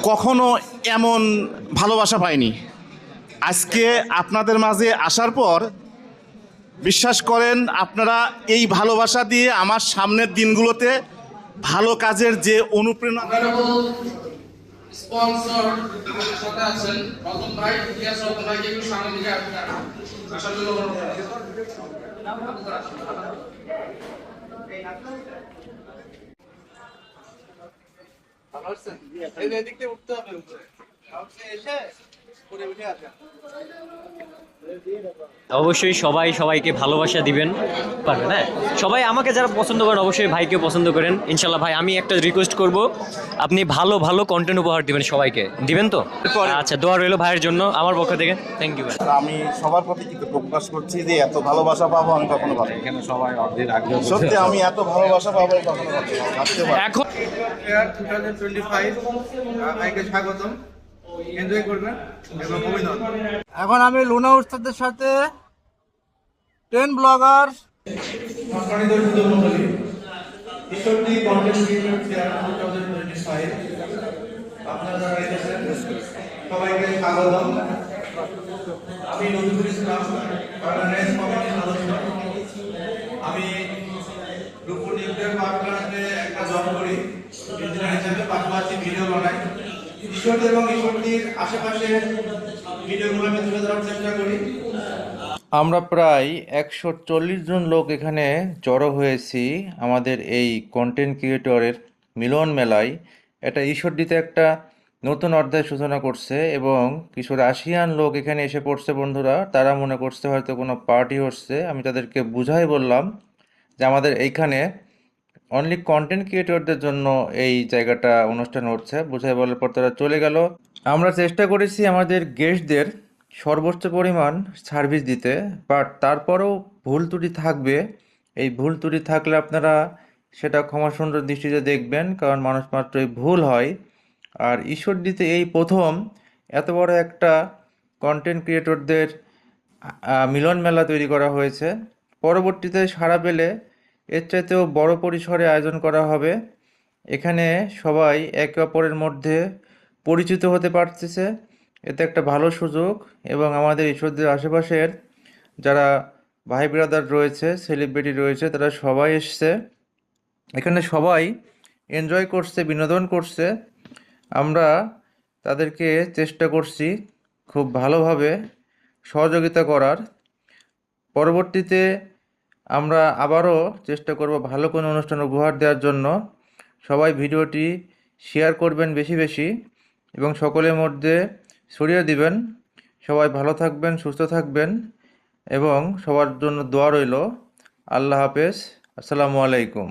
কখনো এমন ভালোবাসা পাইনি। আজকে আপনাদের মাঝে আসার পর বিশ্বাস করেন আপনারা এই ভালোবাসা দিয়ে আমার সামনের দিনগুলোতে ভালো কাজের যে অনুপ্রেরণা। স্পন্সর আমাদের সাথে আছেন রতন ভাই, ইলিয়াস রতন ভাইকে একটু সামনে দিকে আসার জন্য অনুরোধ করছি। ভালো আছেন? এই দিক দিয়ে উঠতে হবে উপরে। এসে উপরে উঠে আসেন। অবশ্যই সবাই সবাইকে ভালোবাসা দিবেন, পারবেন। হ্যাঁ, সবাই আমাকে যারা পছন্দ করেন অবশ্যই ভাইকে পছন্দ করেন ইনশাল্লাহ। ভাই আমি একটা রিকোয়েস্ট করব, আপনি ভালো ভালো কন্টেন্ট উপহার দিবেন, সবাইকে দিবেন তো? আচ্ছা, দোয়া রইল ভাইয়ের জন্য আমার পক্ষ থেকে। থ্যাংক ইউ ভাই। আমি সবার প্রতি কৃতজ্ঞ প্রকাশ করছি যে এত ভালোবাসা পাবো আমি কখনো ভাবি এখানে সবাই অর্ধেক আগ্রহ সত্যি আমি এত ভালোবাসা পাবো আমি কখনো ভাবতে পারি। এখন 2025 ভাইকে স্বাগতম, এনজয় করবেন এবং অভিনন্দন। এখন আমি লুনা উস্তাদের সাথে 10 ব্লগার সম্মানিত সুধীমণ্ডলী, ঈশ্বরদী কন্টেন্ট ক্রিয়েটর ফেয়ার 2025 আপনারা যারা এসেছেন সবাইকে স্বাগতম। আমি নজরুল ইসলাম, অর্গানাইজ কমিটির সদস্য। আমি রূপপুর নিউজের পাঠগ্রামে একটা জব করি ইঞ্জিনিয়ার হিসেবে, পাশাপাশি ভিডিও বানাই। ঈশ্বরদী এবং ঈশ্বরদীর আশেপাশের ভিডিওগুলো আমি তুলে ধরার চেষ্টা করি। আমরা প্রায় 140 জন লোক এখানে জড়ো হয়েছি আমাদের এই কন্টেন্ট ক্রিয়েটরের মিলন মেলায়। এটা ঈশ্বরদীতে একটা নতুন অধ্যায় সূচনা করছে এবং কিছু রাশিয়ান লোক এখানে এসে পড়ছে বন্ধুরা। তারা মনে করছে হয়তো কোনো পার্টি হচ্ছে। আমি তাদেরকে বুঝাই বললাম যে আমাদের এইখানে অনলি কন্টেন্ট ক্রিয়েটরদের জন্য এই জায়গাটা অনুষ্ঠান হচ্ছে। বুঝাই বলার পর তারা চলে গেল। আমরা চেষ্টা করেছি আমাদের গেস্টদের সর্বোচ্চ পরিমাণ সার্ভিস দিতে, বাট তারপরেও ভুল ত্রুটি থাকবে। এই ভুল ত্রুটি থাকলে আপনারা সেটা ক্ষমা সুন্দর দৃষ্টিতে দেখবেন, কারণ মানুষ মাত্রই ভুল হয়। আর ঈশ্বরদীতে এই প্রথম এত বড় একটা কন্টেন্ট ক্রিয়েটরদের মিলন মেলা তৈরি করা হয়েছে। পরবর্তীতে সাড়া পেলে এর চাইতেও বড় পরিসরে আয়োজন করা হবে। এখানে সবাই একে অপরের মধ্যে পরিচিত হতে পারতেছে, এতে একটা ভালো সুযোগ। এবং আমাদের ঈশ্বরদীর আশেপাশের যারা ভাই ব্রাদার রয়েছে, সেলিব্রিটি রয়েছে, তারা সবাই এসছে এখানে, সবাই এনজয় করছে, বিনোদন করছে। আমরা তাদেরকে চেষ্টা করছি খুব ভালোভাবে সহযোগিতা করার। পরবর্তীতে আমরা আবারও চেষ্টা করব ভালো কোনো অনুষ্ঠান উপহার দেওয়ার জন্য। সবাই ভিডিওটি শেয়ার করবেন বেশি বেশি এবং সকলের মধ্যে ছড়িয়ে দিবেন। সবাই ভালো থাকবেন, সুস্থ থাকবেন এবং সবার জন্য দোয়া রইল। আল্লাহ হাফেজ, আসসালামু আলাইকুম।